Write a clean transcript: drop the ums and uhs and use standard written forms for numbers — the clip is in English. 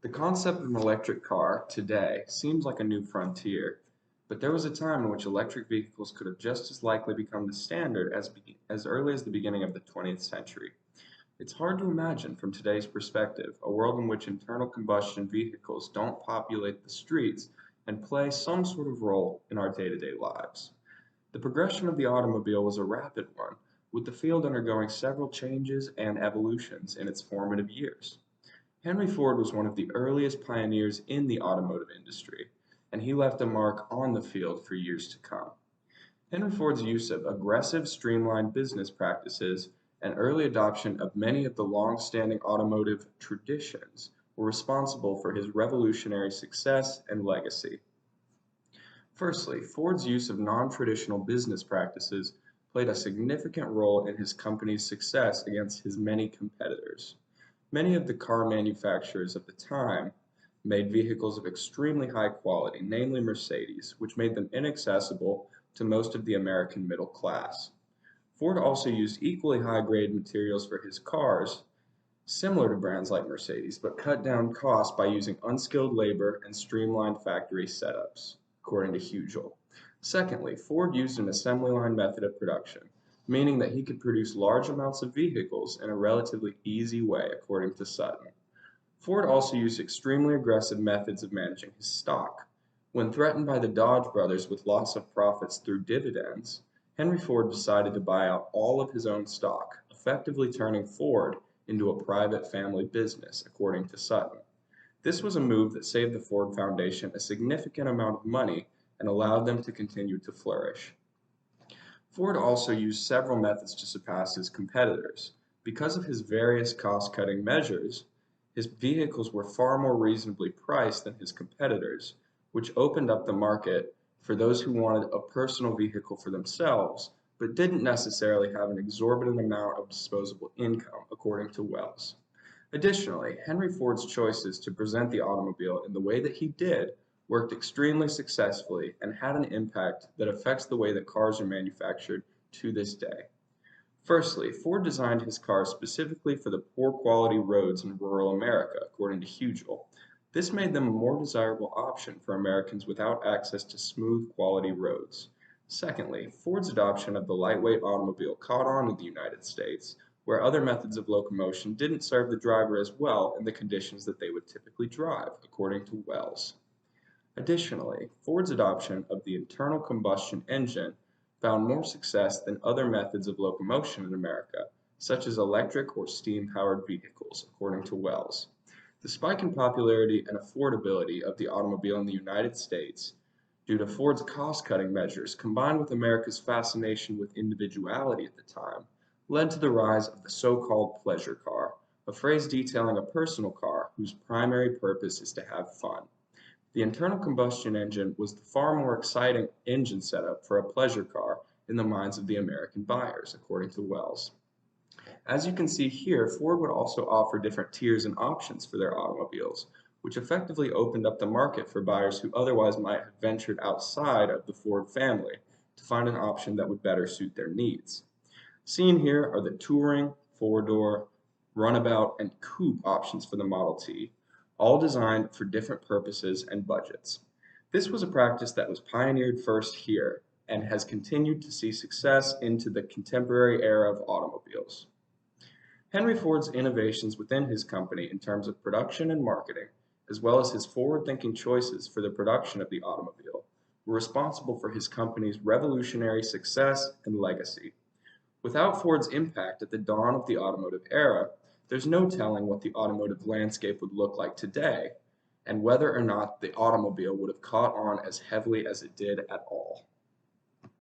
The concept of an electric car today seems like a new frontier, but there was a time in which electric vehicles could have just as likely become the standard as early as the beginning of the 20th century. It's hard to imagine from today's perspective a world in which internal combustion vehicles don't populate the streets and play some sort of role in our day-to-day lives. The progression of the automobile was a rapid one, with the field undergoing several changes and evolutions in its formative years. Henry Ford was one of the earliest pioneers in the automotive industry, and he left a mark on the field for years to come. Henry Ford's use of aggressive, streamlined business practices and early adoption of many of the long-standing automotive traditions were responsible for his revolutionary success and legacy. Firstly, Ford's use of non-traditional business practices played a significant role in his company's success against his many competitors. Many of the car manufacturers of the time made vehicles of extremely high quality, namely Mercedes, which made them inaccessible to most of the American middle class. Ford also used equally high-grade materials for his cars, similar to brands like Mercedes, but cut down costs by using unskilled labor and streamlined factory setups, according to Hugel. Secondly, Ford used an assembly line method of production, meaning that he could produce large amounts of vehicles in a relatively easy way, according to Sutton. Ford also used extremely aggressive methods of managing his stock. When threatened by the Dodge brothers with loss of profits through dividends, Henry Ford decided to buy out all of his own stock, effectively turning Ford into a private family business, according to Sutton. This was a move that saved the Ford Foundation a significant amount of money and allowed them to continue to flourish. Ford also used several methods to surpass his competitors. Because of his various cost-cutting measures, his vehicles were far more reasonably priced than his competitors, which opened up the market for those who wanted a personal vehicle for themselves, but didn't necessarily have an exorbitant amount of disposable income, according to Wells. Additionally, Henry Ford's choices to present the automobile in the way that he did worked extremely successfully and had an impact that affects the way that cars are manufactured to this day. Firstly, Ford designed his cars specifically for the poor quality roads in rural America, according to Hugel. This made them a more desirable option for Americans without access to smooth quality roads. Secondly, Ford's adoption of the lightweight automobile caught on in the United States, where other methods of locomotion didn't serve the driver as well in the conditions that they would typically drive, according to Wells. Additionally, Ford's adoption of the internal combustion engine found more success than other methods of locomotion in America, such as electric or steam-powered vehicles, according to Wells. The spike in popularity and affordability of the automobile in the United States, due to Ford's cost-cutting measures combined with America's fascination with individuality at the time, led to the rise of the so-called pleasure car, a phrase detailing a personal car whose primary purpose is to have fun. The internal combustion engine was the far more exciting engine setup for a pleasure car in the minds of the American buyers, according to Wells. As you can see here, Ford would also offer different tiers and options for their automobiles, which effectively opened up the market for buyers who otherwise might have ventured outside of the Ford family to find an option that would better suit their needs. Seen here are the touring, four-door, runabout, and coupe options for the Model T, all designed for different purposes and budgets. This was a practice that was pioneered first here and has continued to see success into the contemporary era of automobiles. Henry Ford's innovations within his company in terms of production and marketing, as well as his forward-thinking choices for the production of the automobile, were responsible for his company's revolutionary success and legacy. Without Ford's impact at the dawn of the automotive era, there's no telling what the automotive landscape would look like today, and whether or not the automobile would have caught on as heavily as it did at all.